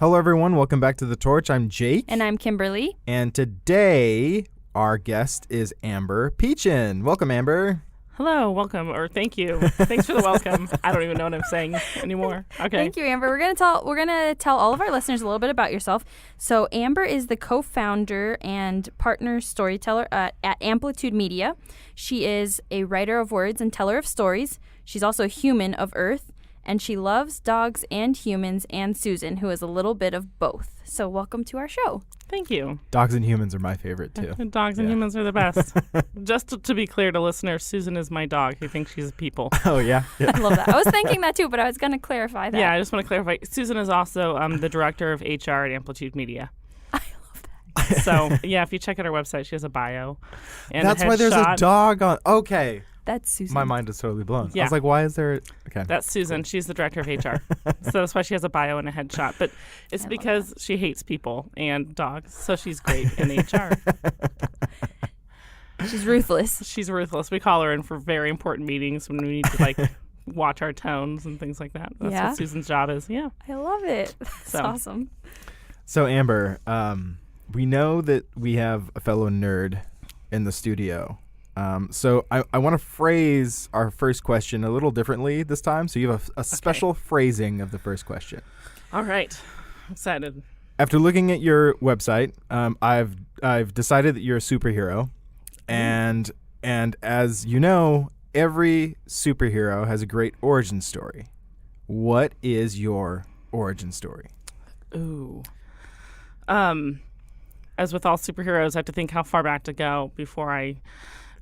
Hello, everyone. Welcome back to The Torch. I'm Jake. And I'm Kimberly. And today, our guest is Amber Pechin. Welcome, Amber. Hello, welcome, or thank you. Thanks for the welcome. I don't even know what I'm saying anymore. Okay. Thank you, Amber. We're gonna tell all of our listeners a little bit about yourself. So Amber is the co-founder and partner storyteller at Amplitude Media. She is a writer of words and teller of stories. She's also a human of Earth, and she loves dogs and humans and Susan, who is a little bit of both. So welcome to our show. Thank you. Dogs and humans are my favorite, too. Dogs and humans are the best. Just to be clear to listeners, Susan is my dog who thinks she's a people. Oh, yeah? I love that. I was thinking that, too, but I was going to clarify that. Yeah, I just want to clarify. Susan is also the director of HR at Amplitude Media. I love that. So, yeah, if you check out her website, she has a bio. And That's why there's a dog on. Okay. That's Susan. My mind is totally blown. Yeah. I was like, why is there... Okay. That's Susan. She's the director of HR. So that's why she has a bio and a headshot. But it's because she hates people and dogs, so she's great in HR. She's ruthless. She's ruthless. We call her in for very important meetings when we need to, watch our tones and things like that. That's what Susan's job is. Yeah. I love it. That's awesome. So, Amber, we know that we have a fellow nerd in the studio. So I want to phrase our first question a little differently this time. So you have a special phrasing of the first question. All right. I'm excited. After looking at your website, I've decided that you're a superhero. And as you know, every superhero has a great origin story. What is your origin story? Ooh. As with all superheroes, I have to think how far back to go before I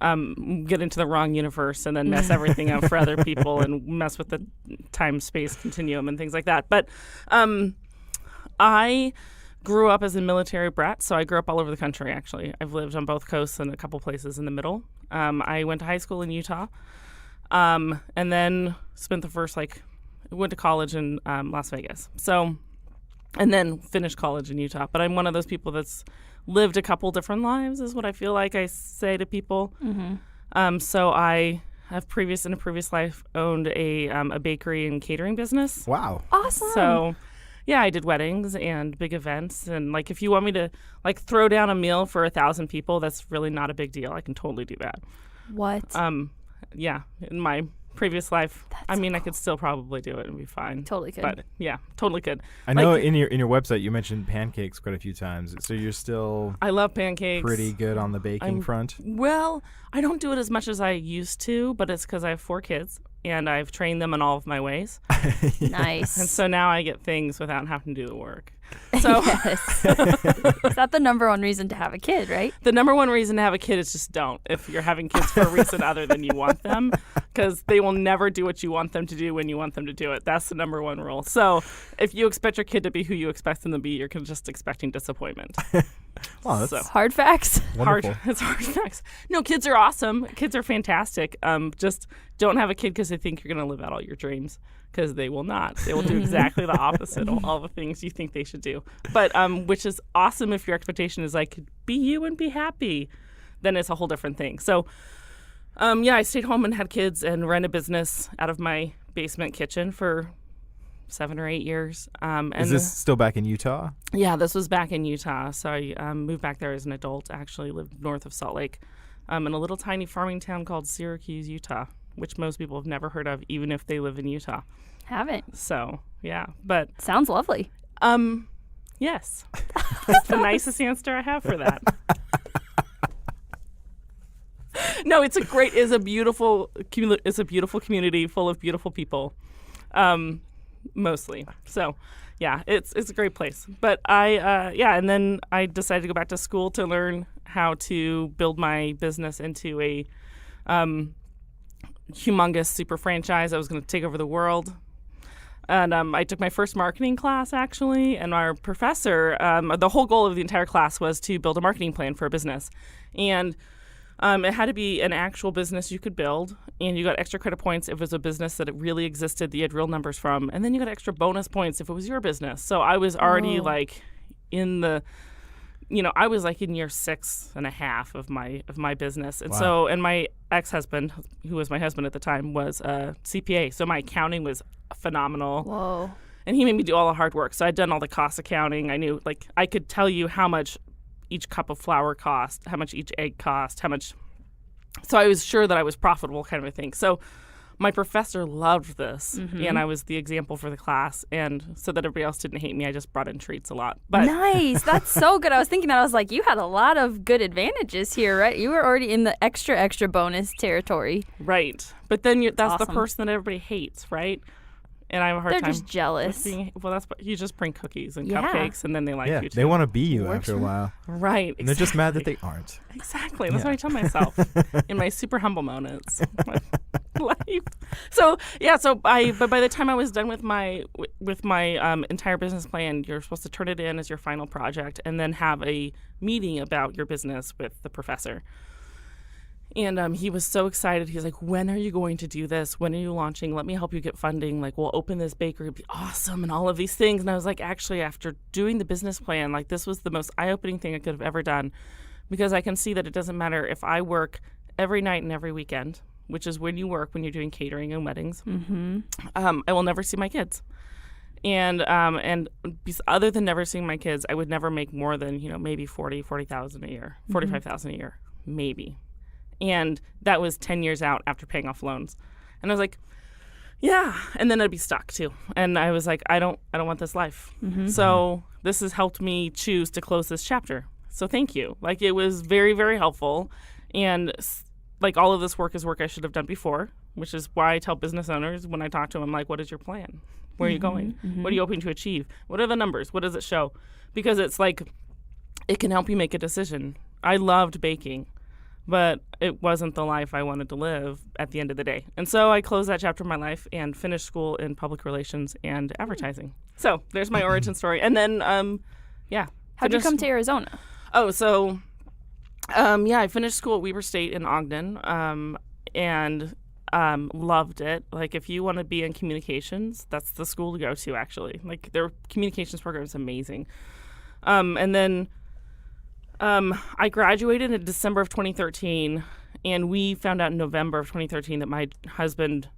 get into the wrong universe and then mess everything up for other people and mess with the time-space continuum and things like that. But I grew up as a military brat, so I grew up all over the country, actually. I've lived on both coasts and a couple places in the middle. I went to high school in Utah and then spent the first, went to college in Las Vegas. So, and then finished college in Utah. But I'm one of those people that's lived a couple different lives is what I feel like I say to people. Mm-hmm. So I have in a previous life owned a bakery and catering business. Wow. Awesome. So yeah, I did weddings and big events. And if you want me to throw down a meal for 1,000 people, that's really not a big deal. I can totally do that. What? Yeah, in my previous life, I cool. could still probably do it and be fine. Totally could. But yeah, totally could. I know in your website you mentioned pancakes quite a few times. So you're still I love pancakes. Pretty good on the baking front. Well, I don't do it as much as I used to, but it's because I have 4 kids and I've trained them in all of my ways. Nice. And so now I get things without having to do the work. So yes. Is that the number one reason to have a kid, right? The number one reason to have a kid is just don't. If you're having kids for a reason other than you want them, because they will never do what you want them to do when you want them to do it. That's the number one rule. So if you expect your kid to be who you expect them to be, you're just expecting disappointment. Wow, that's hard facts. wonderful. It's hard facts. No, kids are awesome. Kids are fantastic. Just don't have a kid because they think you're going to live out all your dreams, because they will not. They will do exactly the opposite of all the things you think they should do. But which is awesome if your expectation is be you and be happy. Then it's a whole different thing. So I stayed home and had kids and ran a business out of my basement kitchen for 7 or 8 years. Is this still back in Utah? Yeah, this was back in Utah. So I moved back there as an adult, actually lived north of Salt Lake in a little tiny farming town called Syracuse, Utah, which most people have never heard of, even if they live in Utah. Haven't. So, yeah. But sounds lovely. Yes. That's the nicest answer I have for that. No, it's a beautiful community full of beautiful people. Mostly. So, yeah, it's a great place. But and then I decided to go back to school to learn how to build my business into a humongous super franchise that was going to take over the world. And I took my first marketing class, actually, and our professor, the whole goal of the entire class was to build a marketing plan for a business. And it had to be an actual business you could build, and you got extra credit points if it was a business that it really existed, that you had real numbers from, and then you got extra bonus points if it was your business. So I was already in the, I was in year 6.5 of my business. And Wow. and my ex-husband, who was my husband at the time, was a CPA. So my accounting was phenomenal. Whoa. And he made me do all the hard work. So I'd done all the cost accounting. I knew, like, I could tell you how much each cup of flour cost, how much each egg cost, how much. So I was sure that I was profitable, kind of a thing. So my professor loved this, and I was the example for the class. And so that everybody else didn't hate me, I just brought in treats a lot. But Nice. That's so good. I was thinking that. I was like, you had a lot of good advantages here, right? You were already in the extra bonus territory. right. But then that's the Awesome. person that everybody hates, right? And I have a hard They're time. just jealous. You just bring cookies and Yeah. cupcakes, and then they like Yeah, you too. they want to be you Works after a for- while. Right. And they're just mad that exactly. they aren't. Exactly. That's Yeah. what I tell myself in my super humble moments. Life. So yeah. But by the time I was done with my entire business plan, you're supposed to turn it in as your final project, and then have a meeting about your business with the professor. And he was so excited. He's like, when are you going to do this? When are you launching? Let me help you get funding. Like, we'll open this bakery. It'll be awesome and all of these things. And I was like, actually, after doing the business plan, like, this was the most eye-opening thing I could have ever done, because I can see that it doesn't matter if I work every night and every weekend, which is when you work when you're doing catering and weddings. I will never see my kids. And other than never seeing my kids, I would never make more than, maybe 40,000 a year, 45,000 a year, maybe. And that was 10 years out after paying off loans. And I was like, yeah. And then I'd be stuck too. And I was like, I don't want this life. So this has helped me choose to close this chapter. So thank you. Like, it was very, very helpful. And like, all of this work is work I should have done before, which is why I tell business owners when I talk to them, like, what is your plan? Where are you going? What are you hoping to achieve? What are the numbers? What does it show? Because it's like, it can help you make a decision. I loved baking, but it wasn't the life I wanted to live at the end of the day. And so I closed that chapter of my life and finished school in public relations and advertising. So there's my origin story. And then, How'd you come to Arizona? Oh, so, I finished school at Weber State in Ogden, and loved it. Like, if you want to be in communications, that's the school to go to, actually. Like, their communications program is amazing. And then I graduated in December of 2013, and we found out in November of 2013 that my husband,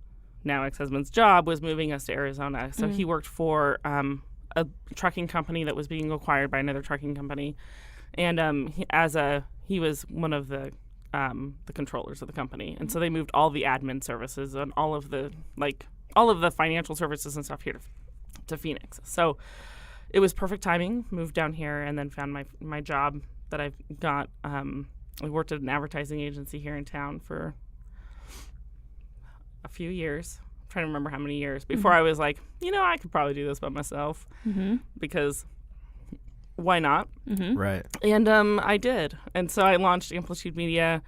now ex-husband's job, was moving us to Arizona. So he worked for a trucking company that was being acquired by another trucking company. And he was one of the controllers of the company, and so they moved all the admin services and all of the financial services and stuff here to Phoenix. So it was perfect timing. Moved down here and then found my job that I've got. I worked at an advertising agency here in town for a few years. I'm trying to remember how many years before I was like, I could probably do this by myself, because why not? Right. And I did. And so I launched Amplitude Media,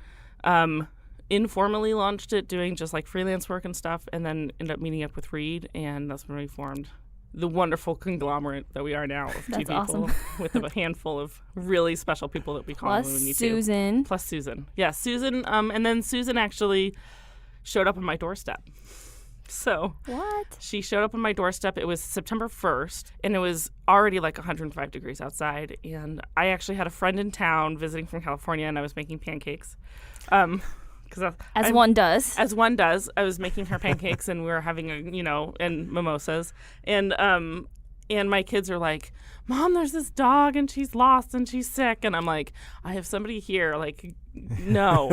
informally launched it, doing just like freelance work and stuff, and then ended up meeting up with Reed, and that's when we formed the wonderful conglomerate that we are now of two That's people awesome. with a handful of really special people that we call Plus when we need Susan. to. Plus Susan. Yeah, Susan. And then Susan actually showed up on my doorstep. So What? she showed up on my doorstep. It was September 1st, and it was already like 105 degrees outside. And I actually had a friend in town visiting from California, and I was making pancakes. As one does. As one does. I was making her pancakes, and we were having and mimosas. And my kids are like, Mom, there's this dog, and she's lost, and she's sick. And I'm like, I have somebody here. Like, no,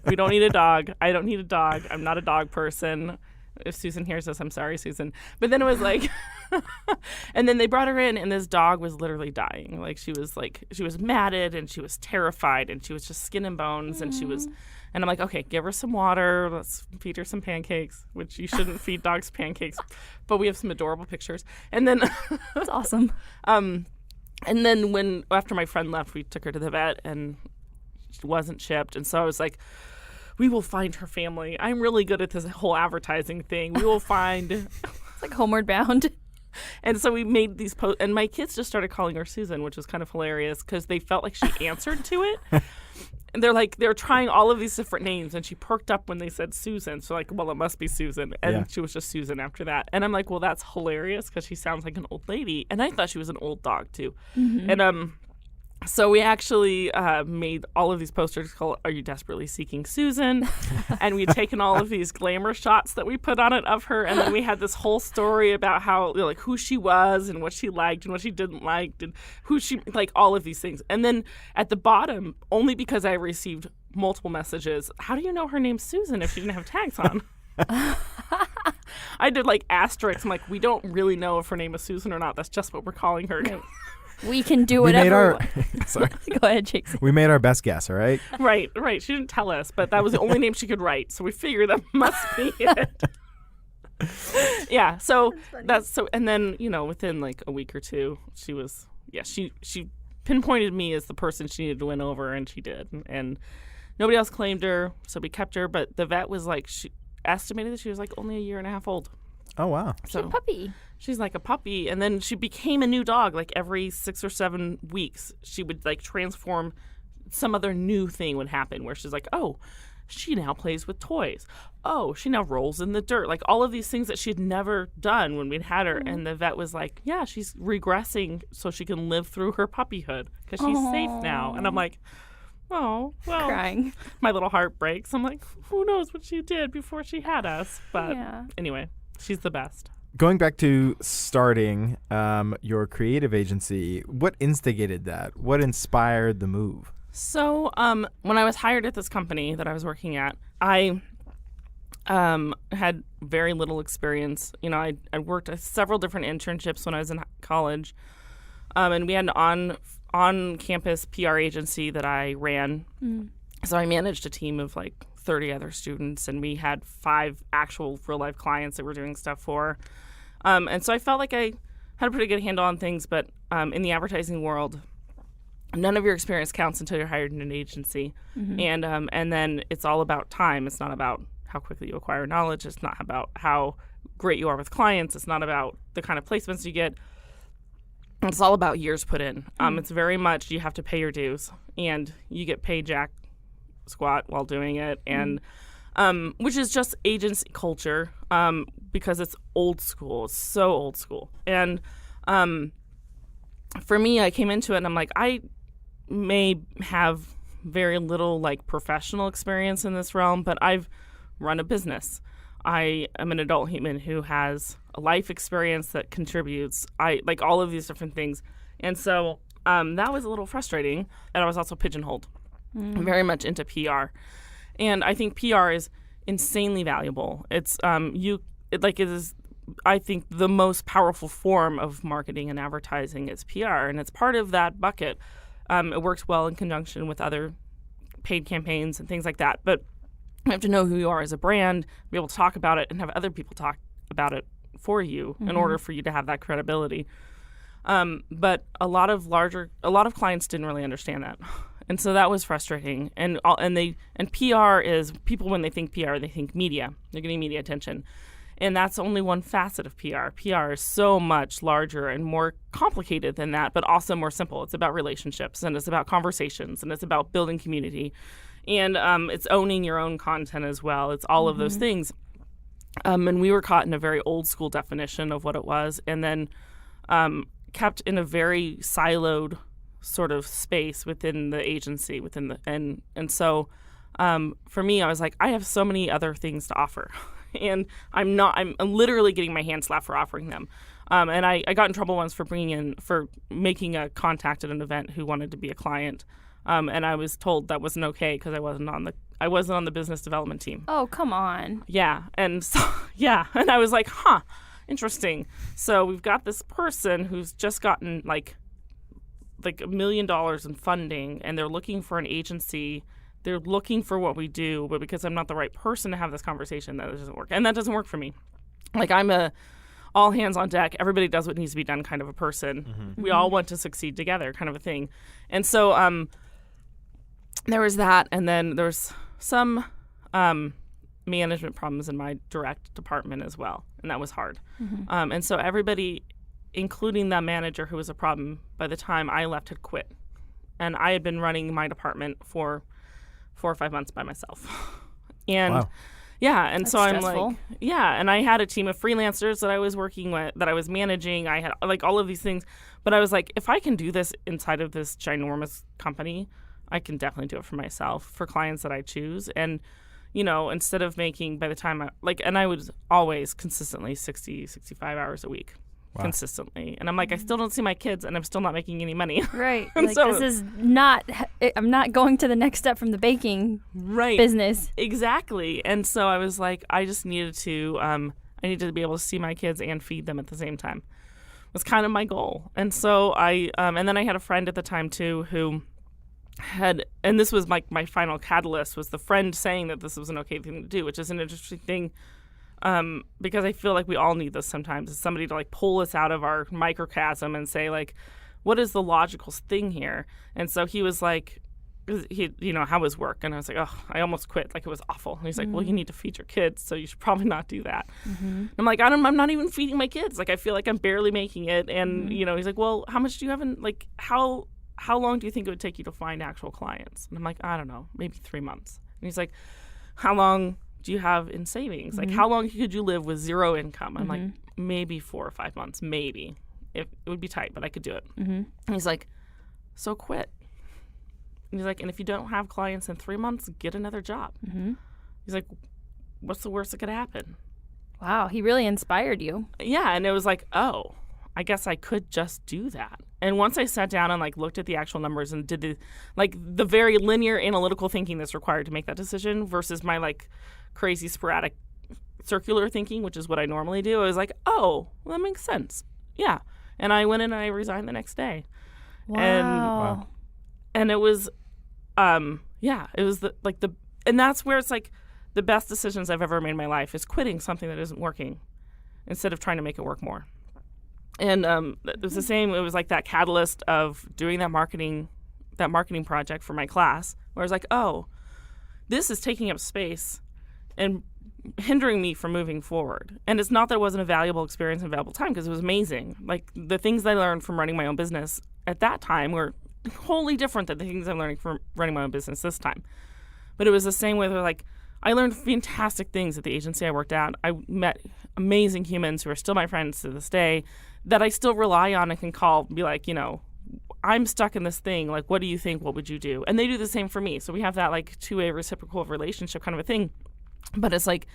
we don't need a dog. I don't need a dog. I'm not a dog person. If Susan hears this, I'm sorry, Susan. But then it was like, and then they brought her in, and this dog was literally dying. Like, she was matted, and she was terrified, and she was just skin and bones, and and I'm like, okay, give her some water. Let's feed her some pancakes, which you shouldn't feed dogs pancakes, but we have some adorable pictures. And then, That's awesome. and then after my friend left, we took her to the vet, and she wasn't shipped, and so I was like, we will find her family. I'm really good at this whole advertising thing. We will find. It's like Homeward Bound. And so we made these posts, and my kids just started calling her Susan, which was kind of hilarious because they felt like she answered to it. And they're trying all of these different names, and she perked up when they said Susan. So like, well, it must be Susan. And she was just Susan after that. And I'm like, well, that's hilarious because she sounds like an old lady. And I thought she was an old dog too. And So we actually made all of these posters called "Are You Desperately Seeking Susan?" and we'd taken all of these glamour shots that we put on it of her, and then we had this whole story about how like who she was and what she liked and what she didn't like and who she like all of these things. And then at the bottom, only because I received multiple messages, how do you know her name's Susan if she didn't have tags on? I did like asterisks. I'm like, we don't really know if her name is Susan or not. That's just what we're calling her. We can do We made whatever. Sorry. Go ahead, Jason. We made our best guess, all right? Right. She didn't tell us, but that was the only name she could write. So we figured that must be it. Yeah. So that's so. And then within like a week or two, she was she pinpointed me as the person she needed to win over, and she did. And nobody else claimed her, so we kept her. But the vet was like, she estimated that she was like only a year and a half old. Oh, wow. She's a puppy. She's like a puppy, and then she became a new dog. Like every 6 or 7 weeks, she would like transform. Some other new thing would happen where she's like, oh, she now plays with toys. Oh, she now rolls in the dirt. Like all of these things that she had never done when we'd had her. Mm-hmm. And the vet was like, yeah, she's regressing so she can live through her puppyhood because she's safe now. And I'm like, oh, well, crying. My little heart breaks. I'm like, who knows what she did before she had us? But anyway, she's the best. Going back to starting your creative agency, what instigated that? What inspired the move? So when I was hired at this company that I was working at, I had very little experience. I worked at several different internships when I was in college, and we had an on-campus PR agency that I ran. Mm. So I managed a team of like 30 other students, and we had 5 actual real-life clients that we're doing stuff for. And so I felt like I had a pretty good handle on things, but in the advertising world, none of your experience counts until you're hired in an agency. Mm-hmm. And then it's all about time. It's not about how quickly you acquire knowledge. It's not about how great you are with clients. It's not about the kind of placements you get. It's all about years put in. It's very much you have to pay your dues, and you get paid jack squat while doing it, and which is just agency culture because it's old school. It's so old school. And for me, I came into it and I'm like, I may have very little like professional experience in this realm, but I've run a business. I am an adult human who has a life experience that contributes. I like all of these different things. And so that was a little frustrating. And I was also pigeonholed very much into PR. And I think PR is insanely valuable. It's it is, I think, the most powerful form of marketing and advertising is PR, and it's part of that bucket. It works well in conjunction with other paid campaigns and things like that. But you have to know who you are as a brand, be able to talk about it, and have other people talk about it for you in order for you to have that credibility. But a lot of clients didn't really understand that. And so that was frustrating. And PR is, people when they think PR, they think media. They're getting media attention. And that's only one facet of PR. PR is so much larger and more complicated than that, but also more simple. It's about relationships, and it's about conversations, and it's about building community. And it's owning your own content as well. It's all of those things. And we were caught in a very old school definition of what it was, and then kept in a very siloed sort of space within the agency, and so for me, I was like, I have so many other things to offer. And I'm literally getting my hand slapped for offering them. And I got in trouble once for making a contact at an event who wanted to be a client. And I was told that wasn't okay because I wasn't on the business development team. Oh, come on. Yeah. And so, and I was like, interesting. So we've got this person who's just gotten like $1 million in funding, and they're looking for an agency. They're looking for what we do, but because I'm not the right person to have this conversation, that doesn't work. And that doesn't work for me. Like, I'm a all hands on deck, everybody does what needs to be done kind of a person. Mm-hmm. We all want to succeed together kind of a thing. And so there was that, and then there's some management problems in my direct department as well, and that was hard. Mm-hmm. And so everybody, including the manager who was a problem, by the time I left had quit. And I had been running my department for 4 or 5 months by myself. And Yeah, and That's so I'm stressful. like, yeah, and I had a team of freelancers that I was working with, that I was managing. I had like all of these things, but I was like, if I can do this inside of this ginormous company, I can definitely do it for myself, for clients that I choose. And, instead of making, by the time and I was always consistently 60, 65 hours a week. Wow. Consistently. And I'm like, I still don't see my kids and I'm still not making any money. Right. And Like, so- this is not, I'm not going to the next step from the baking Right. business. Exactly. And so I was like, I just needed to, I needed to be able to see my kids and feed them at the same time. Was kind of my goal. And so and then I had a friend at the time too who had, and this was my final catalyst, was the friend saying that this was an okay thing to do, which is an interesting thing. Because I feel like we all need this sometimes. It's somebody to like pull us out of our microcosm and say like, what is the logical thing here? And so he was like, how was work? And I was like, oh, I almost quit. Like, it was awful. And he's like, well, you need to feed your kids, so you should probably not do that. And I'm like, I'm not even feeding my kids. Like, I feel like I'm barely making it. And, he's like, well, how much do you have in, like, how long do you think it would take you to find actual clients? And I'm like, I don't know, maybe 3 months. And he's like, how long do you have in savings? Like, how long could you live with zero income? I'm like, maybe 4 or 5 months, maybe. It would be tight, but I could do it. And he's like, so quit. And he's like, and if you don't have clients in 3 months, get another job. He's like, what's the worst that could happen? Wow, he really inspired you. Yeah, and it was like, oh, I guess I could just do that. And once I sat down and like looked at the actual numbers and did the very linear analytical thinking that's required to make that decision versus my like crazy sporadic circular thinking, which is what I normally do, I was like, oh, well, that makes sense. Yeah. And I went in and I resigned the next day. Wow. And it was it was and that's where it's like the best decisions I've ever made in my life is quitting something that isn't working instead of trying to make it work more. And it was the same. It was like that catalyst of doing that marketing project for my class, where I was like, oh, this is taking up space and hindering me from moving forward. And it's not that it wasn't a valuable experience and valuable time, because it was amazing. Like, the things I learned from running my own business at that time were wholly different than the things I'm learning from running my own business this time. But it was the same way. Where, like, I learned fantastic things at the agency I worked at. I met amazing humans who are still my friends to this day that I still rely on and can call and be like, I'm stuck in this thing. Like, what do you think? What would you do? And they do the same for me. So we have that like two-way reciprocal relationship kind of a thing. But it's like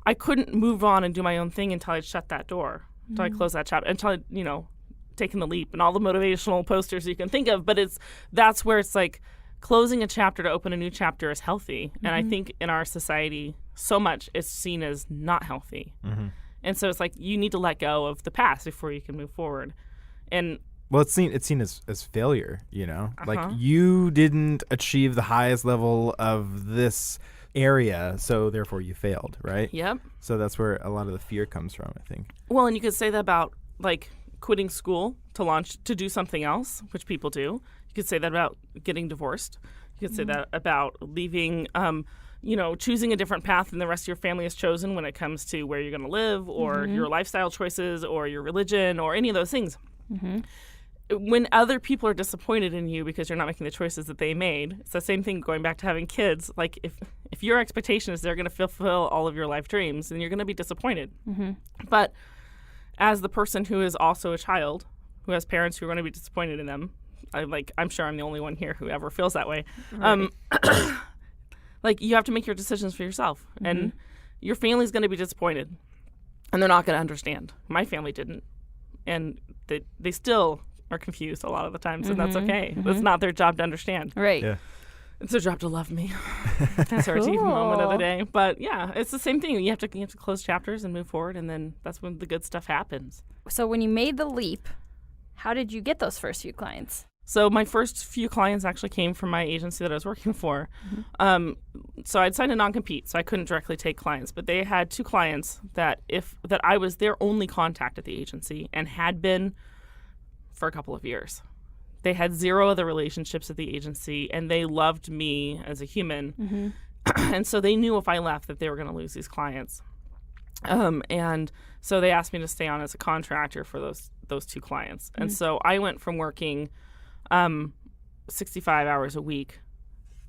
I couldn't move on and do my own thing until I'd shut that door, until I closed that chapter, until I'd, taken the leap and all the motivational posters you can think of. But that's where it's like closing a chapter to open a new chapter is healthy. And I think in our society, so much is seen as not healthy. And so it's like you need to let go of the past before you can move forward. And well, it's seen as failure, like you didn't achieve the highest level of this area, so therefore you failed, right? Yep. So that's where a lot of the fear comes from, I think. Well, and you could say that about like quitting school to do something else, which people do. You could say that about getting divorced. You could say that about leaving, choosing a different path than the rest of your family has chosen when it comes to where you're going to live or your lifestyle choices or your religion or any of those things. When other people are disappointed in you because you're not making the choices that they made, it's the same thing going back to having kids. Like, if your expectation is they're going to fulfill all of your life dreams, then you're going to be disappointed. But as the person who is also a child, who has parents who are going to be disappointed in them, I'm sure I'm the only one here who ever feels that way. Right. Like, you have to make your decisions for yourself. And your family's going to be disappointed. And they're not going to understand. My family didn't. And they still are confused a lot of the times, and that's okay. It's not their job to understand. Right. Yeah. It's their job to love me. That's our chief moment of the day. But yeah, it's the same thing. You have to close chapters and move forward, and then that's when the good stuff happens. So when you made the leap, how did you get those first few clients? So my first few clients actually came from my agency that I was working for. So I'd signed a non-compete, so I couldn't directly take clients. But they had 2 clients that I was their only contact at the agency and had been for a couple of years. They had 0 other relationships at the agency, and they loved me as a human. And so they knew if I left that they were going to lose these clients. And so they asked me to stay on as a contractor for those 2 clients. And so I went from working 65 hours a week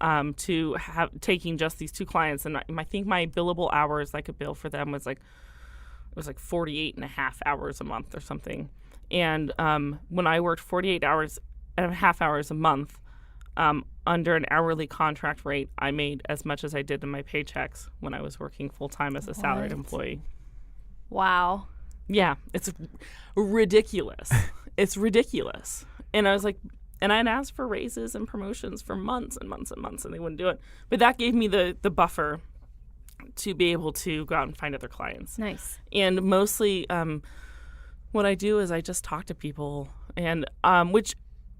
to have taking just these 2 clients. And I think my billable hours I could bill for them was like 48 and a half hours a month or something. And when I worked 48 hours and a half hours a month, under an hourly contract rate, I made as much as I did in my paychecks when I was working full-time as a salaried employee. Wow. Yeah, it's ridiculous. It's ridiculous. And I was like, and I'd asked for raises and promotions for months and months and months, and they wouldn't do it. But that gave me the buffer to be able to go out and find other clients. Nice. And mostly what I do is I just talk to people, and which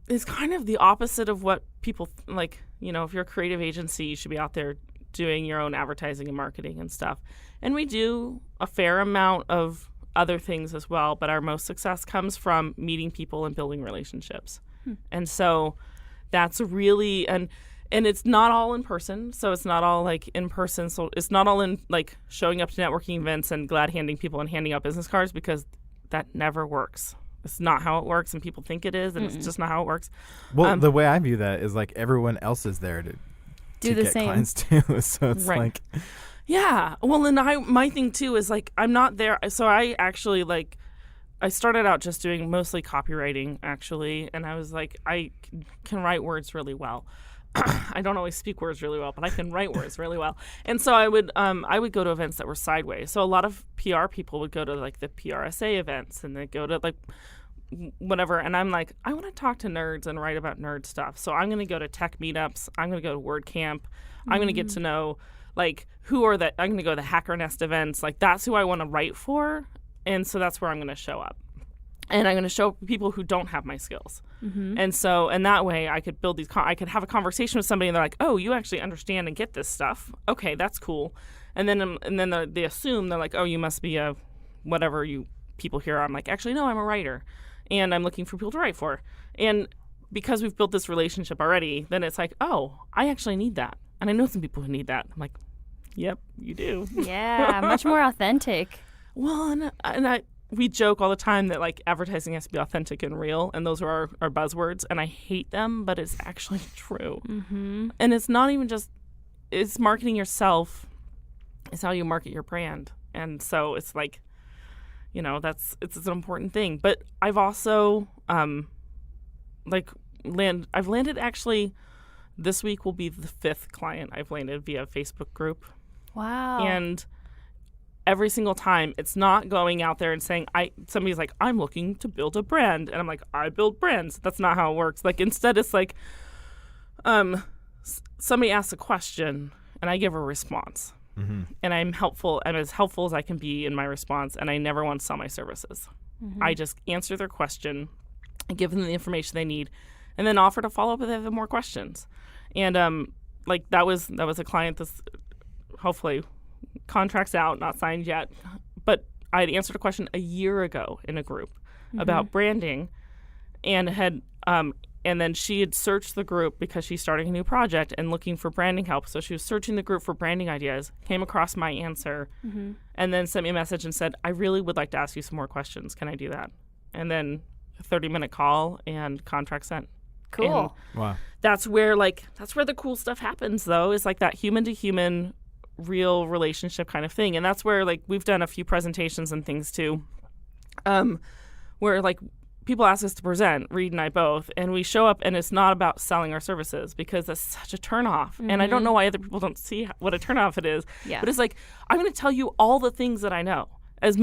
is kind of the opposite of what people like. You know, if you're a creative agency, you should be out there doing your own advertising and marketing and stuff. And we do a fair amount of other things as well, but our most success comes from meeting people and building relationships. And so that's really, and it's not all in person, so it's not all like in person, so it's not all in like showing up to networking events and glad handing people and handing out business cards, because that never works. It's not how it works, and people think it is, and it's just not how it works. Well, the way I view that is like everyone else is there to Do the get same. clients too. So it's Right. like, Yeah. Well, and my thing too is like I'm not there. So I actually I started out just doing mostly copywriting actually, and I was like I can write words really well. I don't always speak words really well, but I can write words really well. And so I would go to events that were sideways. So a lot of PR people would go to like the PRSA events, and they'd go to like whatever. And I'm like, I want to talk to nerds and write about nerd stuff. So I'm going to go to tech meetups. I'm going to go to WordCamp. I'm going to get to know like I'm going to go to the Hacker Nest events. Like that's who I want to write for. And so that's where I'm going to show up. And I'm going to show people who don't have my skills. And so, and that way I could build I could have a conversation with somebody, and they're like, oh, you actually understand and get this stuff. Okay, that's cool. And then they assume, they're like, oh, you must be a whatever you people here are. I'm like, actually, no, I'm a writer, and I'm looking for people to write for. And because we've built this relationship already, then it's like, oh, I actually need that. And I know some people who need that. I'm like, yep, you do. Yeah, much more authentic. Well, and we joke all the time that like advertising has to be authentic and real, and those are our buzzwords, and I hate them, but it's actually true. And it's not even just, it's marketing yourself. It's how you market your brand. And so it's like, you know, it's an important thing. But I've also I've landed actually, this week will be the 5th client I've landed via Facebook group. Wow. And every single time, it's not going out there and saying, somebody's like, I'm looking to build a brand. And I'm like, I build brands. That's not how it works. Like, instead, it's like, somebody asks a question, and I give a response. And I'm as helpful as I can be in my response, and I never want to sell my services. I just answer their question and give them the information they need, and then offer to follow up if they have more questions. And that was a client that's hopefully contract's out, not signed yet, but I had answered a question a year ago in a group about branding, and had and then she had searched the group because she's starting a new project and looking for branding help. So she was searching the group for branding ideas, came across my answer, and then sent me a message and said, I really would like to ask you some more questions. Can I do that? And then a 30-minute call and contract sent. Cool. And wow. that's where the cool stuff happens, though, is like that human to human real relationship kind of thing. And that's where like we've done a few presentations and things too, where like people ask us to present, Reed and I both, and we show up, and it's not about selling our services, because that's such a turnoff. And I don't know why other people don't see what a turnoff it is. Yeah. But it's like, I'm going to tell you all the things that I know. As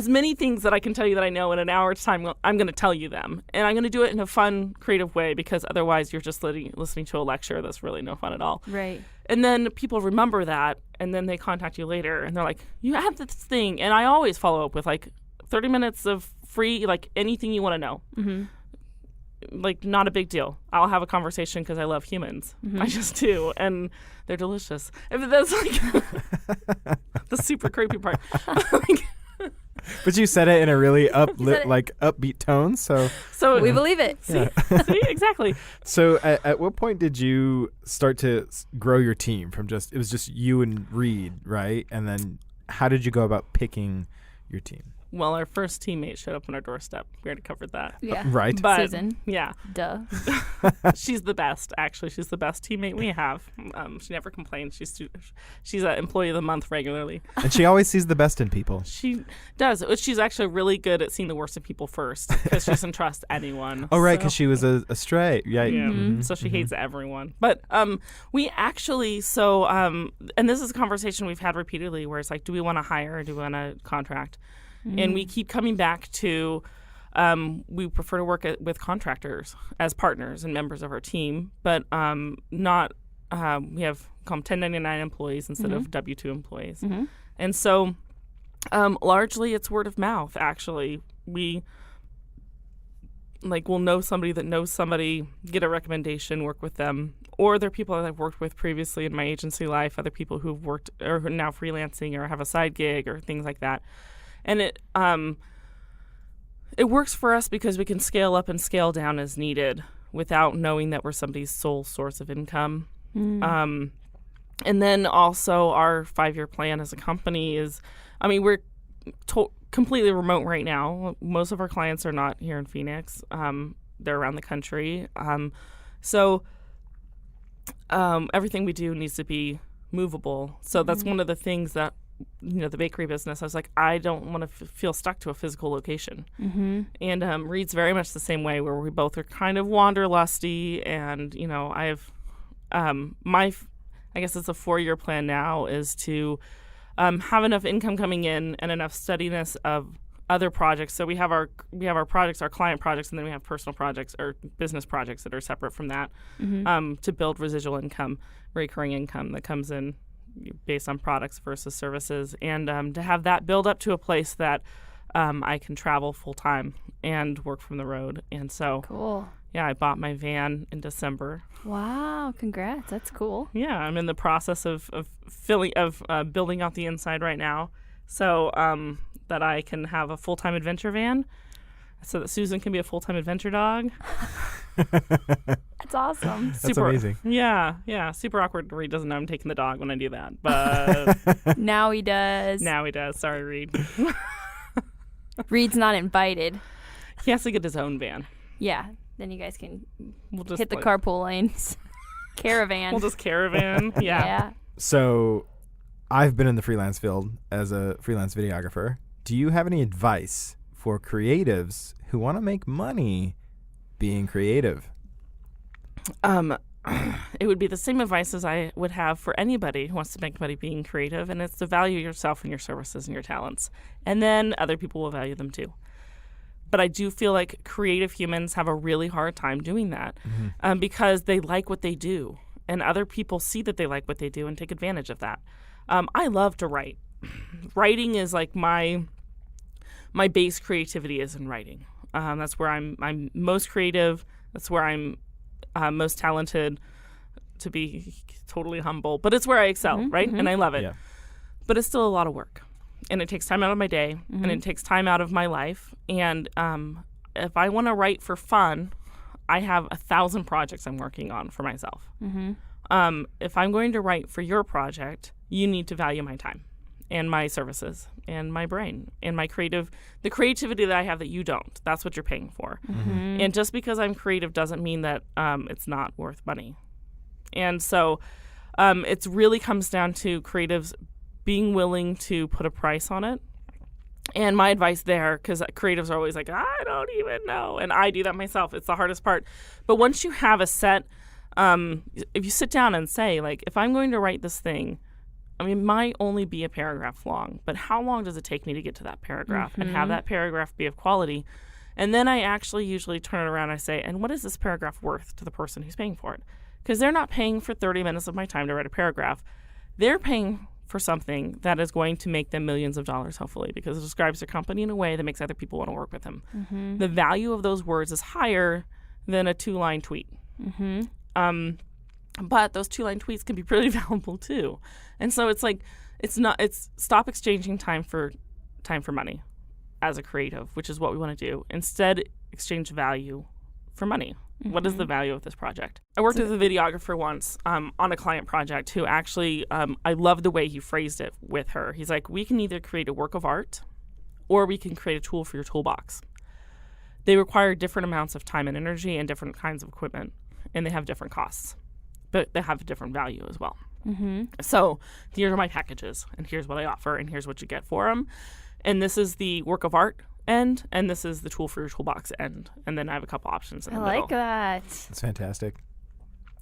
many things that I can tell you that I know in an hour's time, I'm going to tell you them. And I'm going to do it in a fun, creative way, because otherwise you're just listening to a lecture that's really no fun at all. Right. And then people remember that, and then they contact you later, and they're like, you have this thing. And I always follow up with like 30 minutes of free, like anything you want to know. Like, not a big deal. I'll have a conversation because I love humans. I just do. And they're delicious. And that's like the super creepy part. But you said it in a really upbeat tone, so We believe it. See, exactly. So at what point did you start to grow your team from it was just you and Reed, right? And then how did you go about picking your team? Well, our first teammate showed up on our doorstep. We already covered that. Yeah. Right. But Susan. yeah, Duh. she's the best. Actually, she's the best teammate we have. She never complains. She's an employee of the month regularly. And she always sees the best in people. She does. She's actually really good at seeing the worst in people first because she doesn't trust anyone. Oh, right, So- because she was a stray. Yeah. Yeah, so she hates everyone. But we actually, and this is a conversation we've had repeatedly where it's like, do we want to hire or do we want to contract? And we keep coming back to we prefer to work with contractors as partners and members of our team, but not, we have call them 1099 employees instead of W-2 employees. And so largely it's word of mouth, actually. We'll know somebody that knows somebody, get a recommendation, work with them. Or they're people that I've worked with previously in my agency life, other people who've worked or who are now freelancing or have a side gig or things like that. And it works for us because we can scale up and scale down as needed without knowing that we're somebody's sole source of income. And then also our 5-year plan as a company is, we're completely remote right now. Most of our clients are not here in Phoenix. They're around the country. So everything we do needs to be movable. So that's one of the things that, the bakery business, I was like, I don't want to feel stuck to a physical location. And Reed's very much the same way, where we both are kind of wanderlusty. And, I have I guess it's a 4-year plan now, is to have enough income coming in and enough steadiness of other projects. So we have our projects, our client projects, and then we have personal projects or business projects that are separate from that, to build residual income, recurring income that comes in based on products versus services, and to have that build up to a place that I can travel full time and work from the road. And so, Cool. Yeah, I bought my van in December. Wow, congrats. That's cool. Yeah, I'm in the process of building out the inside right now, so that I can have a full-time adventure van, so that Susan can be a full-time adventure dog. That's awesome. That's amazing. Yeah. Super awkward. Reed doesn't know I'm taking the dog when I do that, but Now he does. now he does. Sorry, Reed. Reed's not invited. He has to get his own van. Yeah. Then you guys can We'll just hit the carpool lanes. Caravan. We'll just caravan. Yeah. So I've been in the freelance field as a freelance videographer. Do you have any advice for creatives who want to make money being creative? It would be the same advice as I would have for anybody who wants to make money being creative, and it's to value yourself and your services and your talents. And then other people will value them too. But I do feel like creative humans have a really hard time doing that, because they like what they do, and other people see that they like what they do and take advantage of that. I love to write. Writing is like my base creativity is in writing. That's where I'm most creative. That's where I'm most talented, to be totally humble. But it's where I excel, right? And I love it. Yeah. But it's still a lot of work. And it takes time out of my day, and it takes time out of my life. And if I want to write for fun, I have 1,000 projects I'm working on for myself. If I'm going to write for your project, you need to value my time and my services and my brain and the creativity that I have that you don't. That's what you're paying for. And just because I'm creative doesn't mean that it's not worth money. And so it really comes down to creatives being willing to put a price on it. And my advice there, because creatives are always like, I don't even know. And I do that myself. It's the hardest part. But once you have a set, if you sit down and say, like, if I'm going to write this thing, it might only be a paragraph long, but how long does it take me to get to that paragraph and have that paragraph be of quality? And then I actually usually turn it around and I say, and what is this paragraph worth to the person who's paying for it? Because they're not paying for 30 minutes of my time to write a paragraph. They're paying for something that is going to make them millions of dollars, hopefully, because it describes their company in a way that makes other people want to work with them. The value of those words is higher than a 2-line tweet. But those 2-line tweets can be pretty valuable too. And so it's like, it's stop exchanging time for money as a creative, which is what we want to do. Instead, exchange value for money. What is the value of this project? I worked with a videographer once on a client project who actually, I loved the way he phrased it with her. He's like, we can either create a work of art or we can create a tool for your toolbox. They require different amounts of time and energy and different kinds of equipment, and they have different costs, but they have a different value as well. So here are my packages, and here's what I offer, and here's what you get for them. And this is the work of art end, and this is the tool for your toolbox end. And then I have a couple options in the middle. I like that. That's fantastic.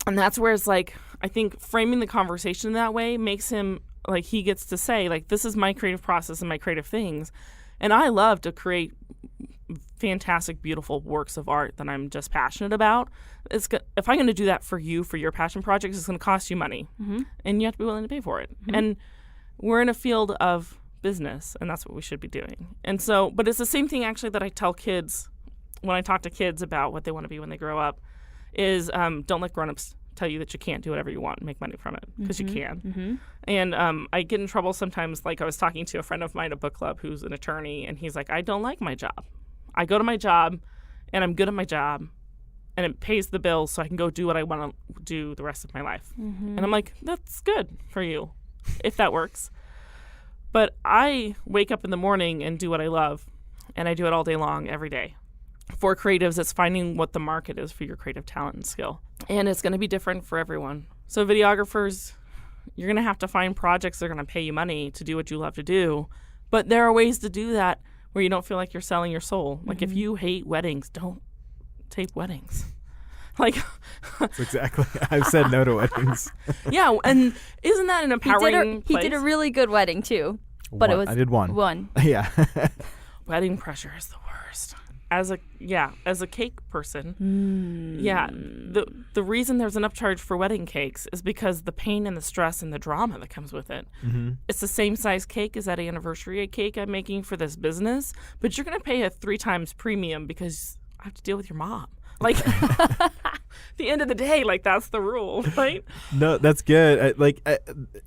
And that's where it's like, I think framing the conversation that way makes him, like, he gets to say, like, this is my creative process and my creative things. And I love to create fantastic, beautiful works of art that I'm just passionate about. If I'm going to do that for you, for your passion projects, it's going to cost you money. And you have to be willing to pay for it. And we're in a field of business, and that's what we should be doing. And so, but it's the same thing actually that I tell kids when I talk to kids about what they want to be when they grow up is don't let grown-ups tell you that you can't do whatever you want and make money from it, because you can. And I get in trouble sometimes. Like, I was talking to a friend of mine at book club who's an attorney, and he's like, I don't like my job. I go to my job and I'm good at my job and it pays the bills so I can go do what I want to do the rest of my life. And I'm like, that's good for you if that works. But I wake up in the morning and do what I love, and I do it all day long, every day. For creatives, it's finding what the market is for your creative talent and skill. And it's going to be different for everyone. So videographers, you're going to have to find projects that are going to pay you money to do what you love to do. But there are ways to do that where you don't feel like you're selling your soul. Like, if you hate weddings, don't tape weddings. Like, That's exactly. I've said no to weddings. yeah, and isn't that an empowering He place? did a really good wedding too, but it was I did one. One. Yeah. Wedding pressure is the worst. As a cake person, the reason there's an upcharge for wedding cakes is because the pain and the stress and the drama that comes with it. It's the same size cake as that anniversary cake I'm making for this business, but you're going to pay a 3 times premium because I have to deal with your mom. Like, at the end of the day, like, that's the rule, right? No, that's good.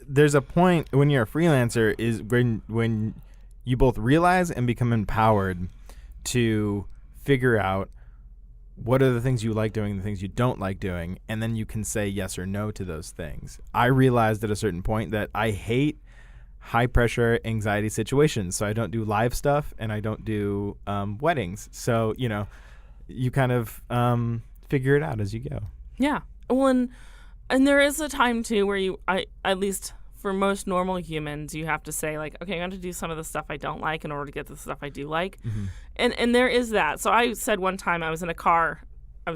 There's a point when you're a freelancer is when you both realize and become empowered to figure out what are the things you like doing, the things you don't like doing, and then you can say yes or no to those things. I realized at a certain point that I hate high pressure anxiety situations, so I don't do live stuff and I don't do weddings. So, you kind of figure it out as you go. Yeah. Well, and there is a time too where at least for most normal humans, you have to say, like, okay, I'm going to do some of the stuff I don't like in order to get the stuff I do like. And there is that. So I said one time I was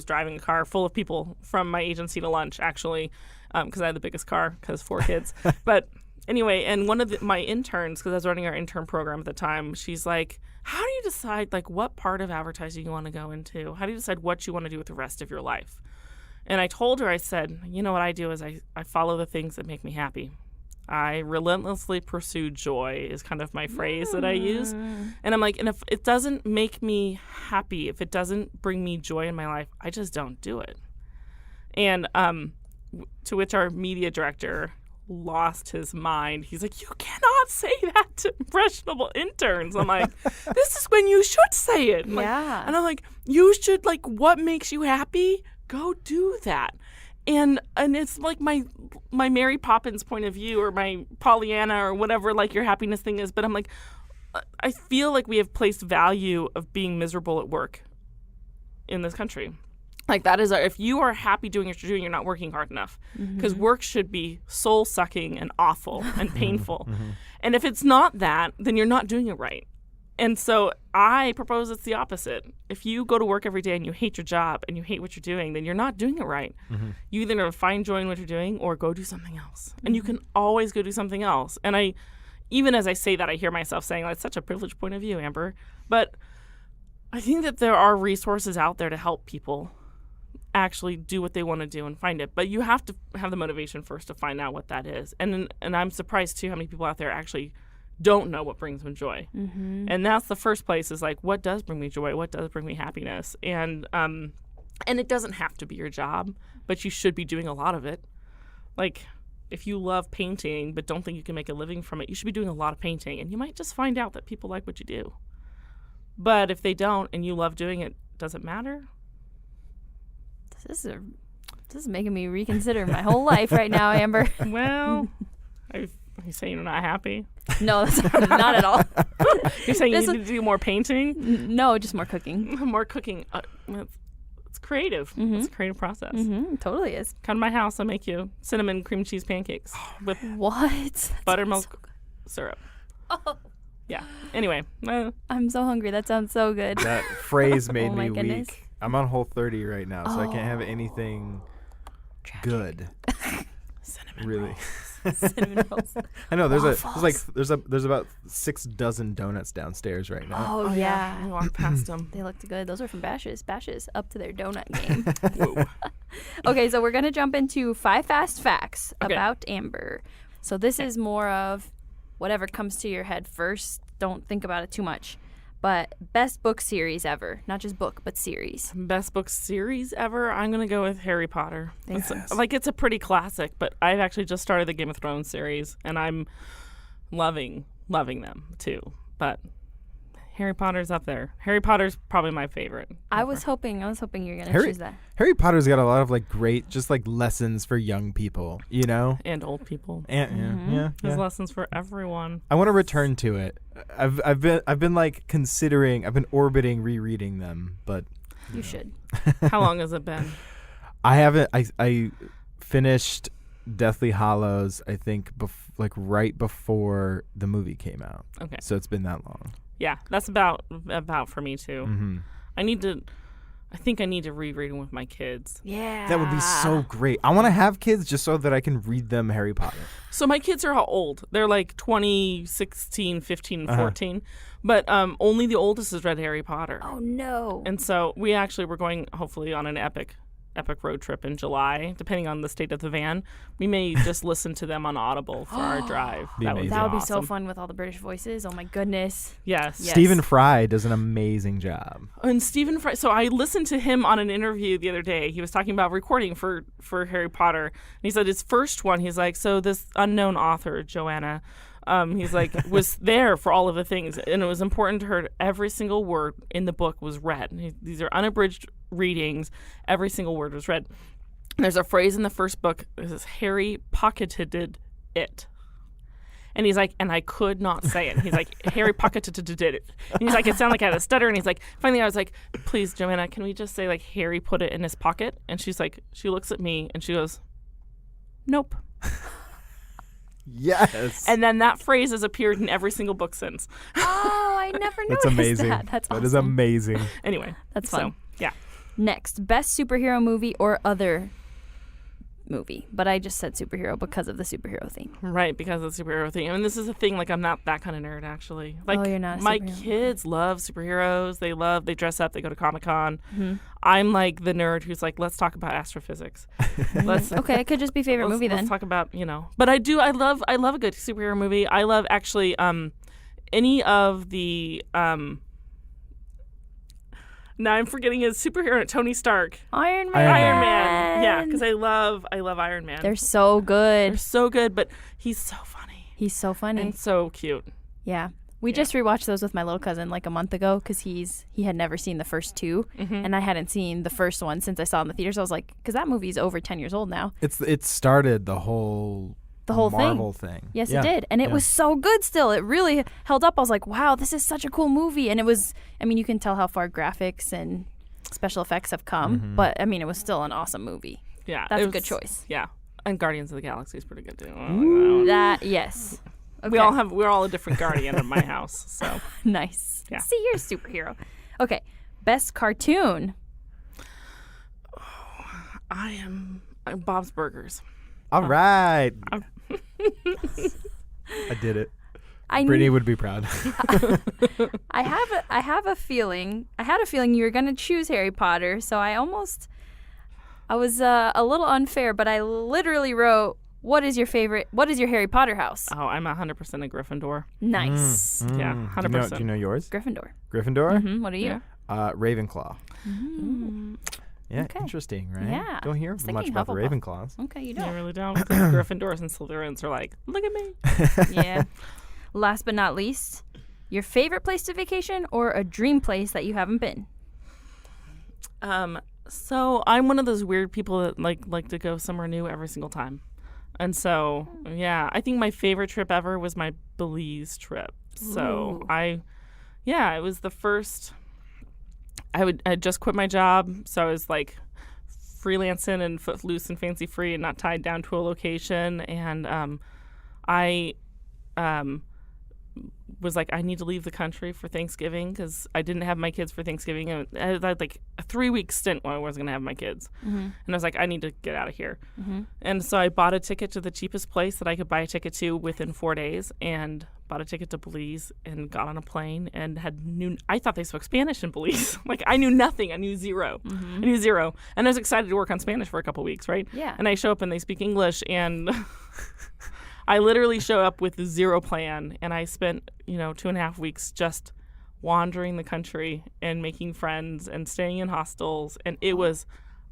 driving a car full of people from my agency to lunch, actually, because I had the biggest car because 4 kids. But anyway, and one of my interns, because I was running our intern program at the time, she's like, how do you decide, like, what part of advertising you want to go into? How do you decide what you want to do with the rest of your life? And I told her, I said, you know what I do is I follow the things that make me happy. I relentlessly pursue joy is kind of my phrase that I use. And I'm like, and if it doesn't make me happy, if it doesn't bring me joy in my life, I just don't do it. And to which our media director lost his mind. He's like, you cannot say that to impressionable interns. I'm like, this is when you should say it. And and I'm like, you should, like, what makes you happy? Go do that. And it's like my Mary Poppins point of view, or my Pollyanna, or whatever, like, your happiness thing is. But I'm like, I feel like we have placed value of being miserable at work in this country. Like, that is, if you are happy doing what you're doing, you're not working hard enough. Because work should be soul-sucking and awful and painful. And if it's not that, then you're not doing it right. And so I propose it's the opposite. If you go to work every day and you hate your job and you hate what you're doing, then you're not doing it right. You either need to find joy in what you're doing or go do something else. And you can always go do something else. And even as I say that, I hear myself saying, that's such a privileged point of view, Amber. But I think that there are resources out there to help people actually do what they want to do and find it. But you have to have the motivation first to find out what that is. And I'm surprised, too, how many people out there actually don't know what brings them joy. And that's the first place, is like, what does bring me joy? What does bring me happiness? And it doesn't have to be your job, but you should be doing a lot of it. Like, if you love painting but don't think you can make a living from it, you should be doing a lot of painting. And you might just find out that people like what you do. But if they don't and you love doing it, does it matter? This is making me reconsider my whole life right now, Amber. Well, You saying you're not happy? No, that's not at all. You're saying you need to do more painting? No, just more cooking. More cooking. It's creative. It's a creative process. Totally is. Come to my house. I'll make you cinnamon cream cheese pancakes with What? buttermilk syrup. Oh. Yeah. Anyway. I'm so hungry. That sounds so good. That phrase made Oh my me goodness. weak. I'm on Whole30 right now, so I can't have anything good. Cinnamon Really. rolls. Cinnamon rolls. I know there's Waffles. there's about 6 dozen donuts downstairs right now. Oh, yeah. We walked past them. They looked good. Those are from Bash's. Bash's up to their donut game. Whoa. Okay, so we're going to jump into 5 fast facts Okay. about Amber. So this is more of whatever comes to your head first. Don't think about it too much. But best book series ever. Not just book, but series. Best book series ever? I'm going to go with Harry Potter. Thanks. It's a pretty classic, but I've actually just started the Game of Thrones series, and I'm loving them, too. But Harry Potter's up there. Harry Potter's probably my favorite. I was hoping you were going to Harry- choose that. Harry Potter's got a lot of like great, just like lessons for young people, you know. And old people. And yeah. There's lessons for everyone. I want to return to it. I've been like considering. I've been orbiting rereading them, but You should. How long has it been? I haven't. I finished Deathly Hallows. I think like right before the movie came out. Okay. So it's been that long. Yeah, that's about for me, too. Mm-hmm. I think I need to reread them with my kids. Yeah. That would be so great. I want to have kids just so that I can read them Harry Potter. So my kids are how old? They're like 20, 16, 15, and 14. But only the oldest has read Harry Potter. Oh, no. And so we actually were going, hopefully, on an epic road trip in July, depending on the state of the van. We may just listen to them on Audible for our drive. Be That would be amazing. That would be awesome. so fun with all the British voices. Oh, my goodness. Yes. Yes. Stephen Fry does an amazing job. And Stephen Fry. So I listened to him on an interview the other day. He was talking about recording for Harry Potter. And he said his first one, he's like, so this unknown author, Joanna, he's like, was there for all of the things. And it was important to her. Every single word in the book was read. These are unabridged readings. Every single word was read. There's a phrase in the first book that says, Harry pocketed it. And he's like, and I could not say it. He's like, Harry pocketed it. And he's like, it sounded like I had a stutter. And he's like, finally I was like, please, Joanna, can we just say like Harry put it in his pocket? And she's like, she looks at me and she goes, nope. Yes. And then that phrase has appeared in every single book since. Oh, I never noticed That's amazing. that. That's awesome. That is amazing. Anyway. That's fun. So, yeah. Next, best superhero movie or other movie. But I just said superhero because of the superhero theme. Right, because of the superhero thing. I mean, this is the thing, like, I'm not that kind of nerd, actually. Like, Oh, you're not a my superhero. kids love superheroes. They dress up, they go to Comic-Con. Mm-hmm. I'm, like, the nerd who's like, let's talk about astrophysics. Let's Okay, it could just be favorite movie then. Let's talk about, But I love a good superhero movie. I love, actually, any of the, now I'm forgetting his superhero, Tony Stark. Iron Man. Iron Man. Yeah, because I love Iron Man. They're so good. They're so good, but he's so funny. He's so funny. And so cute. Yeah. We just rewatched those with my little cousin like a month ago because he had never seen the first two, and I hadn't seen the first one since I saw it in the theater. So I was like, because that movie's over 10 years old now. It started the whole Marvel thing. Yes, Yeah. it did. And it was so good still. It really held up. I was like, wow, this is such a cool movie. And it was, I mean, you can tell how far graphics and special effects have come, but I mean, it was still an awesome movie. Yeah. That's it a good was- choice. Yeah. And Guardians of the Galaxy is pretty good too. That, yes. Okay. We're all a different guardian in my house. So Nice. Yeah. See, you're a superhero. Okay. Best cartoon. I'm Bob's Burgers. All right. I did it. Brittany would be proud. I have a feeling. I had a feeling you were going to choose Harry Potter, so I was a little unfair, but I literally wrote, what is your Harry Potter house? Oh, I'm 100% a Gryffindor. Nice. Yeah, 100%. Do you know yours? Gryffindor. Gryffindor? What are you? Yeah. Ravenclaw. Yeah, Okay. interesting, right? Yeah. Don't hear was much thinking about the Hufflepuff. Ravenclaws. Okay, you I don't. really don't. Because Gryffindors and Slytherins are like, look at me. Yeah. Last but not least, your favorite place to vacation or a dream place that you haven't been? So I'm one of those weird people that like to go somewhere new every single time. And so, yeah, I think my favorite trip ever was my Belize trip. So Ooh. it was the first. I had just quit my job, so I was like freelancing and footloose and fancy free and not tied down to a location. And I was like, I need to leave the country for Thanksgiving because I didn't have my kids for Thanksgiving. And I had like a 3-week stint where I wasn't going to have my kids. And I was like, I need to get out of here. And so I bought a ticket to the cheapest place that I could buy a ticket to within 4 days and bought a ticket to Belize and got on a plane and I thought they spoke Spanish in Belize. Like, I knew nothing. I knew zero. I knew zero. And I was excited to work on Spanish for a couple weeks, right? Yeah. And I show up and they speak English, and I literally show up with zero plan, and I spent, 2.5 weeks just wandering the country and making friends and staying in hostels, and it was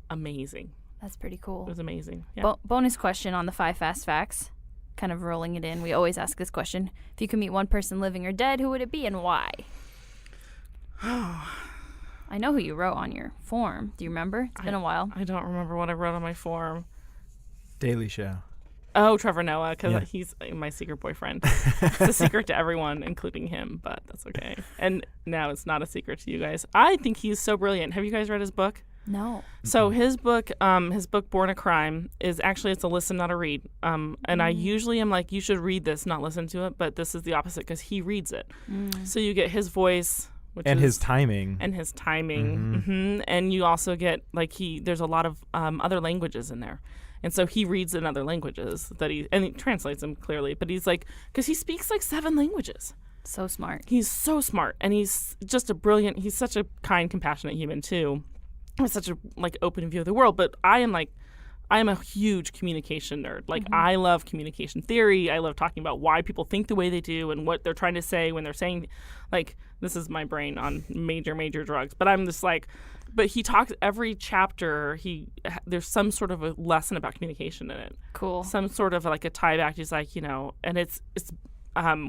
amazing. That's pretty cool. It was amazing. Yeah. Bonus question on the 5 fast facts. Kind of rolling it in. We always ask this question. If you could meet one person living or dead, who would it be and why? I know who you wrote on your form. Do you remember? It's been a while. I don't remember what I wrote on my form. Daily Show. Oh, Trevor Noah, because Yeah. he's my secret boyfriend. It's a secret to everyone, including him, but that's okay. And now it's not a secret to you guys. I think he's so brilliant. Have you guys read his book? No. So his book Born a Crime, is actually, it's a listen, not a read. And I usually am like, you should read this, not listen to it. But this is the opposite because he reads it. So you get his voice, His timing. and his timing, and you also get there's a lot of other languages in there. And so he reads in other languages and he translates them clearly. But he's like, because he speaks like 7 languages. So smart. He's so smart, and he's just he's such a kind, compassionate human too. With such a open view of the world. But I am a huge communication nerd. I love communication theory. I love talking about why people think the way they do and what they're trying to say when they're saying, this is my brain on major, major drugs. But I'm just but he talks every chapter. There's some sort of a lesson about communication in it. Cool. Some sort of a tie back. He's and it's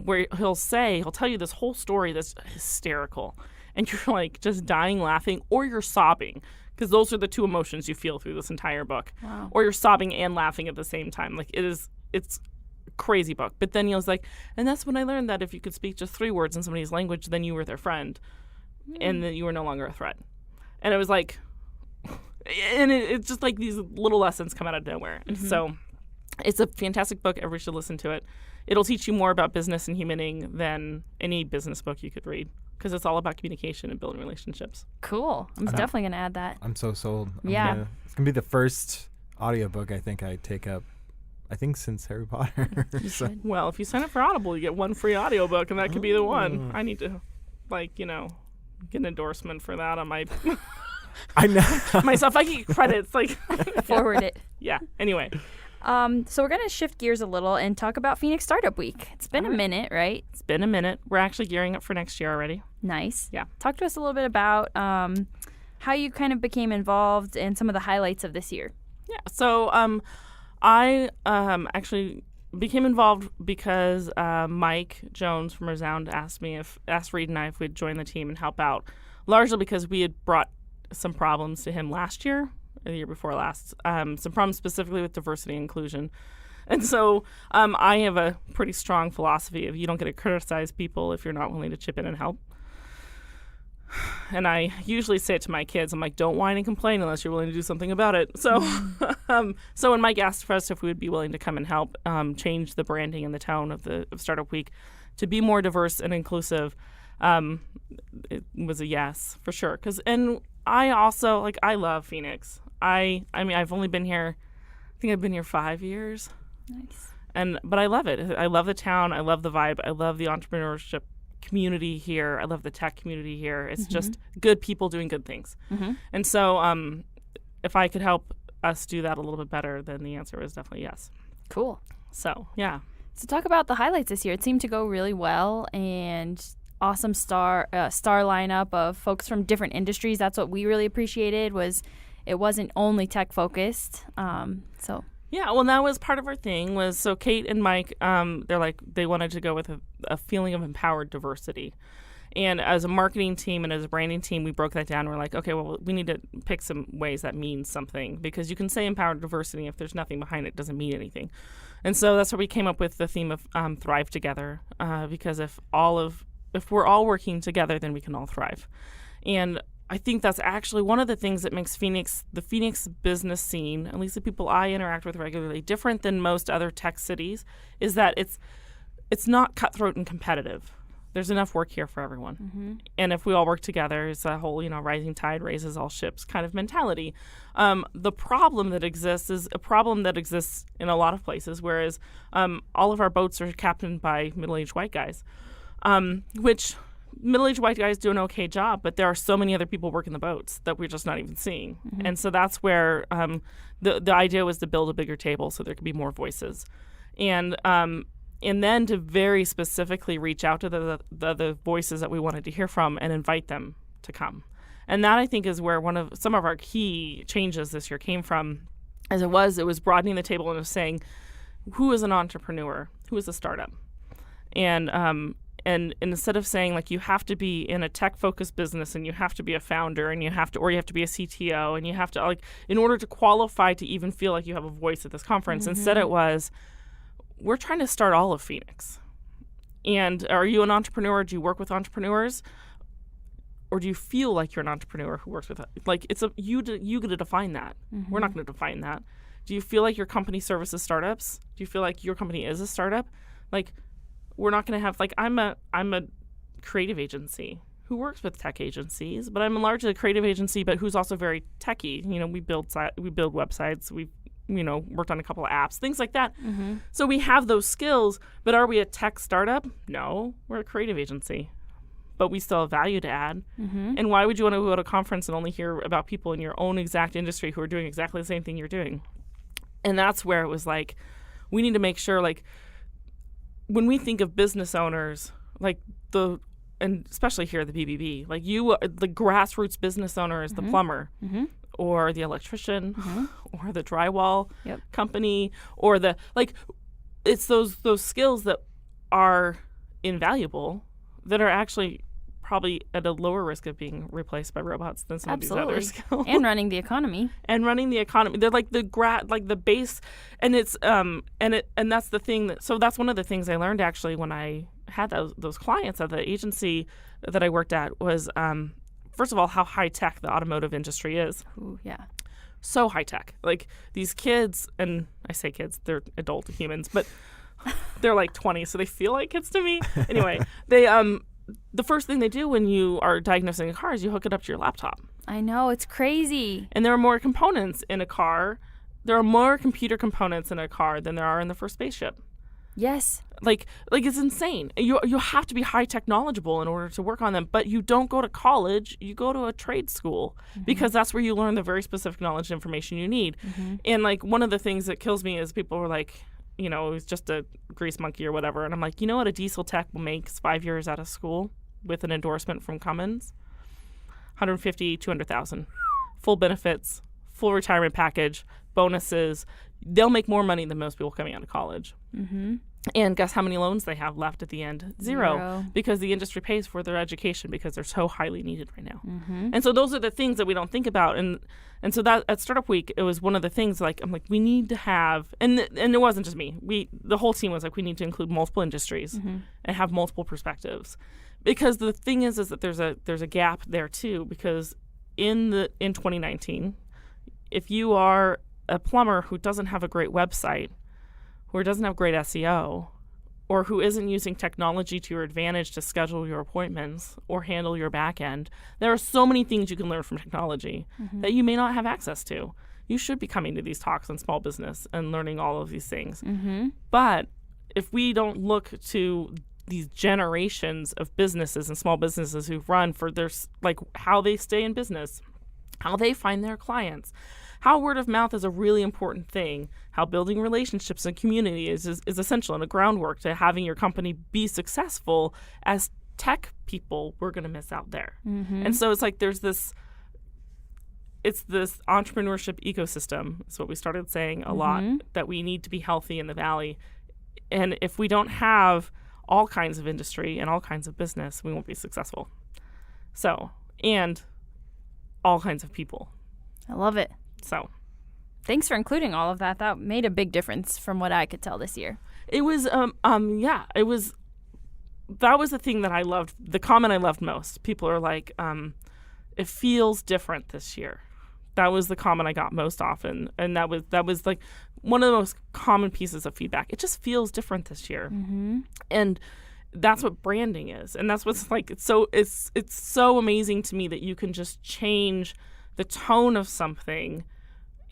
where he'll tell you this whole story that's hysterical. And you're just dying laughing, or you're sobbing, because those are the 2 emotions you feel through this entire book. Wow. Or you're sobbing and laughing at the same time. It's a crazy book. But then he was and that's when I learned that if you could speak just 3 words in somebody's language, then you were their friend, and then you were no longer a threat. And it was and it's just these little lessons come out of nowhere. And so it's a fantastic book. Everybody should listen to it. It'll teach you more about business and humaning than any business book you could read, because it's all about communication and building relationships. Cool. I'm definitely going to add that. I'm so sold. Yeah. It's going to be the first audiobook I think I take up, since Harry Potter. So- Well, if you sign up for Audible, you get 1 free audiobook, and that could be the one. I need to, get an endorsement for that on my I know. myself. I get credits. Forward it. Yeah. Anyway. So we're going to shift gears a little and talk about Phoenix Startup Week. It's been a minute, right? It's been a minute. We're actually gearing up for next year already. Nice. Yeah. Talk to us a little bit about how you kind of became involved and some of the highlights of this year. Yeah. So I actually became involved because Mike Jones from Resound asked Reed and I if we'd join the team and help out, largely because we had brought some problems to him last year, or the year before last, some problems specifically with diversity and inclusion. And so I have a pretty strong philosophy of you don't get to criticize people if you're not willing to chip in and help. And I usually say it to my kids, I'm like, don't whine and complain unless you're willing to do something about it. So so when Mike asked for us if we would be willing to come and help change the branding and the tone of Startup Week to be more diverse and inclusive, it was a yes, for sure. And I also, I love Phoenix. I mean, I've only been here, I think I've been here 5 years. Nice. But I love it. I love the town. I love the vibe. I love the entrepreneurship community here. I love the tech community here. It's just good people doing good things. And so if I could help us do that a little bit better, then the answer was definitely yes. Cool. So, yeah. So talk about the highlights this year. It seemed to go really well, and awesome star lineup of folks from different industries. That's what we really appreciated, was it wasn't only tech focused. So yeah, well, that was part of our thing. So Kate and Mike, they wanted to go with a feeling of empowered diversity, And as a marketing team and as a branding team, we broke that down. We're like, okay, well, we need to pick some ways that means something, because you can say empowered diversity if there's nothing behind it, doesn't mean anything. And so that's where we came up with the theme of Thrive Together, because if we're all working together, then we can all thrive. And I think that's actually one of the things that makes the Phoenix business scene, at least the people I interact with regularly, different than most other tech cities, is that it's not cutthroat and competitive. There's enough work here for everyone. Mm-hmm. And if we all work together, it's a whole, rising tide raises all ships kind of mentality. The problem that exists is a problem that exists in a lot of places, whereas all of our boats are captained by middle-aged white guys, which middle-aged white guys do an okay job, but there are so many other people working the boats that we're just not even seeing. Mm-hmm. And so that's where the idea was to build a bigger table so there could be more voices. And then to very specifically reach out to the voices that we wanted to hear from and invite them to come. And that, I think, is where some of our key changes this year came from. As it was broadening the table and it was saying, who is an entrepreneur? Who is a startup? And instead of saying, like, you have to be in a tech-focused business and you have to be a founder and you have to be a CTO and you have to, like, in order to qualify to even feel like you have a voice at this conference, mm-hmm. Instead it was, we're trying to start all of Phoenix. And are you an entrepreneur? Do you work with entrepreneurs? Or do you feel like you're an entrepreneur who works with like you get to define that. Mm-hmm. We're not going to define that. Do you feel like your company services startups? Do you feel like your company is a startup? Like, we're not going to have, like, I'm a creative agency who works with tech agencies, but I'm largely a creative agency, but who's also very techy. We build websites. We've worked on a couple of apps, things like that. Mm-hmm. So we have those skills, but are we a tech startup? No, we're a creative agency, but we still have value to add. Mm-hmm. And why would you want to go to a conference and only hear about people in your own exact industry who are doing exactly the same thing you're doing? And that's where it was like, we need to make sure, like, when we think of business owners, like and especially here at the BBB, like, the grassroots business owner is mm-hmm. the plumber. Mm-hmm. Or the electrician, mm-hmm. or the drywall yep. company, or it's those skills that are invaluable that are actually probably at a lower risk of being replaced by robots than some Absolutely. Of these other skills. And running the economy. They're like the base, and it's and that's the thing so that's one of the things I learned actually when I had those clients at the agency that I worked at was first of all, how high-tech the automotive industry is. Ooh, yeah. So high-tech. Like, these kids, and I say kids, they're adult humans, but they're like 20, so they feel like kids to me. Anyway, they the first thing they do when you are diagnosing a car is you hook it up to your laptop. I know, it's crazy. And there are more components in a car. There are more computer components in a car than there are in the first spaceship. Yes. Like it's insane. You have to be high-tech knowledgeable in order to work on them, but you don't go to college. You go to a trade school mm-hmm. because that's where you learn the very specific knowledge and information you need. Mm-hmm. And, like, one of the things that kills me is people were like, it was just a grease monkey or whatever. And I'm like, you know what a diesel tech makes 5 years out of school with an endorsement from Cummins? $150,000, $200,000. Full benefits, full retirement package, bonuses. They'll make more money than most people coming out of college. Mm-hmm. And guess how many loans they have left at the end? Zero. Because the industry pays for their education because they're so highly needed right now. Mm-hmm. And so those are the things that we don't think about. And so that at Startup Week, it was one of the things, like, I'm like, we need to have, and it wasn't just me. The whole team was like, we need to include multiple industries mm-hmm. and have multiple perspectives. Because the thing is that there's a gap there too, because in 2019, if you are a plumber who doesn't have a great website, who doesn't have great SEO, or who isn't using technology to your advantage to schedule your appointments or handle your back end, there are so many things you can learn from technology mm-hmm. that you may not have access to. You should be coming to these talks on small business and learning all of these things. Mm-hmm. But if we don't look to these generations of businesses and small businesses who've run for their, like, how they stay in business, how they find their clients, how word of mouth is a really important thing, how building relationships and community is essential and a groundwork to having your company be successful. As tech people, we're going to miss out there. Mm-hmm. And so it's like it's this entrepreneurship ecosystem. It's what we started saying a lot, that we need to be healthy in the Valley. And if we don't have all kinds of industry and all kinds of business, we won't be successful. So, and all kinds of people. I love it. So, thanks for including all of that. That made a big difference from what I could tell this year. it was, it was, that was the thing that I loved, the comment I loved most. People are like, it feels different this year. That was the comment I got most often. And that was like one of the most common pieces of feedback. It just feels different this year. Mm-hmm. And that's what branding is. And that's what's like, it's so amazing to me that you can just change the tone of something,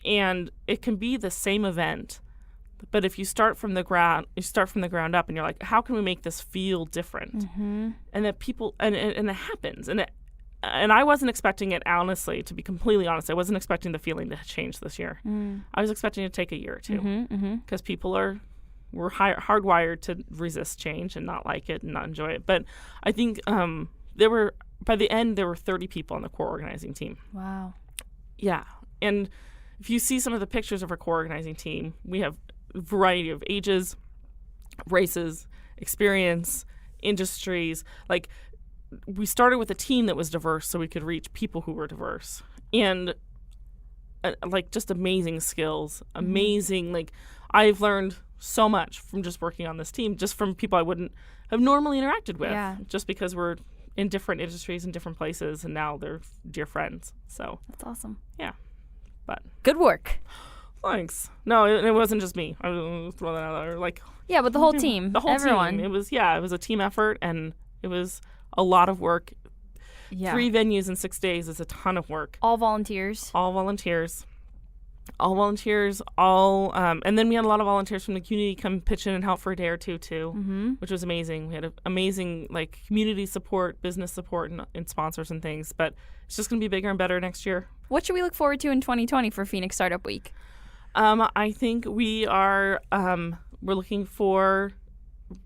and it can be the same event. But if you start from the ground up, and you're like, how can we make this feel different? Mm-hmm. And that people, and it happens. And I wasn't expecting it, honestly, to be completely honest. I wasn't expecting the feeling to change this year. I was expecting it to take a year or two, because people we're hardwired to resist change and not like it and not enjoy it. But I think by the end, there were 30 people on the core organizing team. Wow. Yeah. And if you see some of the pictures of our core organizing team, we have a variety of ages, races, experience, industries. Like, we started with a team that was diverse so we could reach people who were diverse. And like, just amazing skills, amazing. Like, I've learned so much from just working on this team, just from people I wouldn't have normally interacted with, just because we're in different industries and different places, and now they're dear friends. So That's awesome. yeah, but Good work. thanks. No, it wasn't just me. I was throwing that out there. Like, Yeah, but the whole team. the whole everyone. team. It was a team effort, and it was a lot of work. Yeah. 3 venues in 6 days is a ton of work. All volunteers. All volunteers, and then we had a lot of volunteers from the community come pitch in and help for a day or two too, which was amazing. We had amazing like community support, business support, and sponsors and things. But it's just going to be bigger and better next year. What should we look forward to in 2020 for Phoenix Startup Week? I think we are we're looking for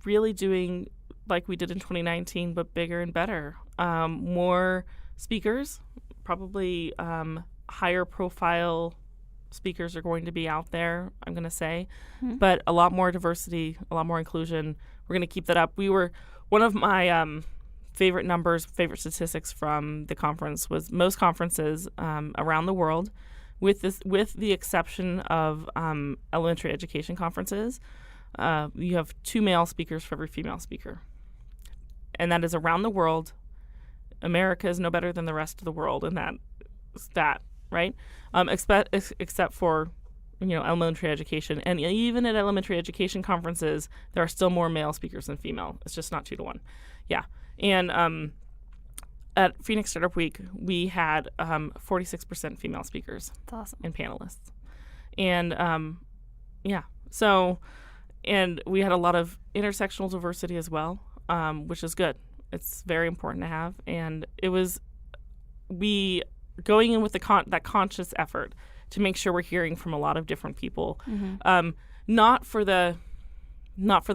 really doing like we did in 2019, but bigger and better. More speakers, probably higher profile speakers are going to be out there, I'm going to say, but a lot more diversity, a lot more inclusion. We're going to keep that up. One of my favorite statistics from the conference was most conferences around the world, with the exception of elementary education conferences, you have 2 male speakers for every female speaker. And that is around the world. America is no better than the rest of the world in that stat, right? Except for, elementary education. And even at elementary education conferences, there are still more male speakers than female. It's just not 2 to 1. Yeah. And at Phoenix Startup Week, we had 46% female speakers. That's awesome. And panelists. And so, and we had a lot of intersectional diversity as well, which is good. It's very important to have. And it was, going in with that conscious effort to make sure we're hearing from a lot of different people, not for the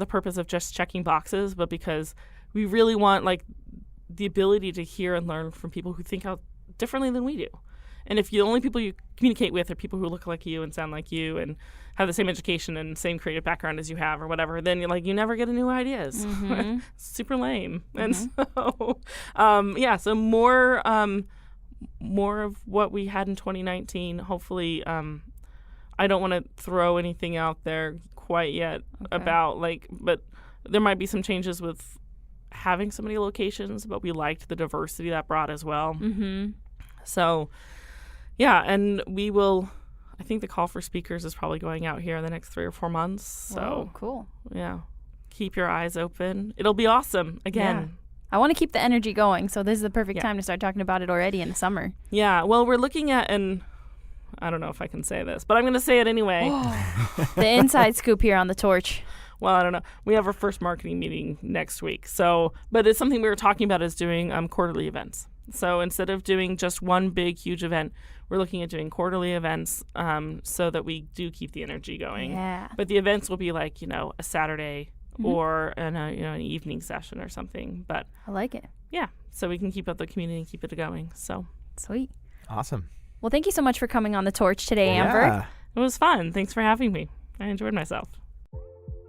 purpose of just checking boxes, but because we really want like the ability to hear and learn from people who think out differently than we do. And if the only people you communicate with are people who look like you and sound like you and have the same education and same creative background as you have or whatever, then you never get new ideas. Super lame. And so, so more of what we had in 2019. Hopefully, I don't want to throw anything out there quite yet about but there might be some changes with having so many locations, but we liked the diversity that brought as well. So, yeah, and we will, I think the call for speakers is probably going out here in the next 3 or 4 months. So, Whoa, cool. Yeah, keep your eyes open. It'll be awesome. Again. Yeah. I want to keep the energy going, so this is the perfect time to start talking about it already in the summer. Yeah, well, we're looking at, and I don't know if I can say this, but I'm going to say it anyway. The inside scoop here on The Torch. Well, I don't know. We have our first marketing meeting next week. So, but it's something we were talking about is doing quarterly events. So instead of doing just one big, huge event, we're looking at doing quarterly events so that we do keep the energy going. Yeah. But the events will be like, a Saturday or an evening session or something. But I like it. Yeah, so we can keep up the community and keep it going. So sweet. Awesome. Well, thank you so much for coming on The Torch today, Amber. Yeah. It was fun. Thanks for having me. I enjoyed myself.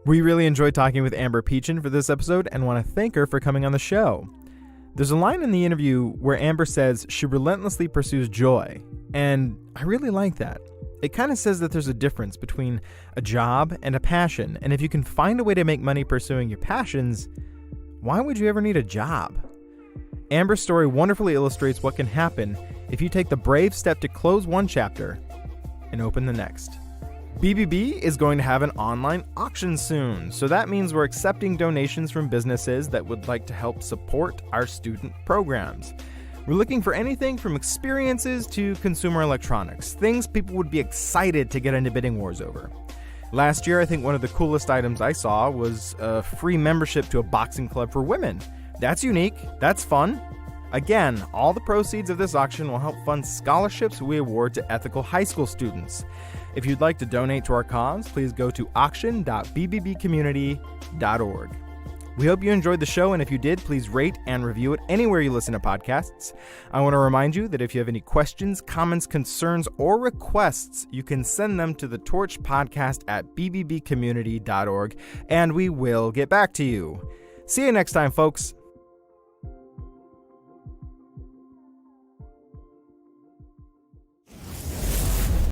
We really enjoyed talking with Amber Pechin for this episode and want to thank her for coming on the show. There's a line in the interview where Amber says she relentlessly pursues joy, and I really like that. It kind of says that there's a difference between a job and a passion, and if you can find a way to make money pursuing your passions, why would you ever need a job? Amber's story wonderfully illustrates what can happen if you take the brave step to close one chapter and open the next. BBB is going to have an online auction soon, so that means we're accepting donations from businesses that would like to help support our student programs. We're looking for anything from experiences to consumer electronics, things people would be excited to get into bidding wars over. Last year, I think one of the coolest items I saw was a free membership to a boxing club for women. That's unique, that's fun. Again, all the proceeds of this auction will help fund scholarships we award to ethical high school students. If you'd like to donate to our cause, please go to auction.bbbcommunity.org. We hope you enjoyed the show, and if you did, please rate and review it anywhere you listen to podcasts. I want to remind you that if you have any questions, comments, concerns, or requests, you can send them to the Torch Podcast at bbbcommunity.org, and we will get back to you. See you next time, folks.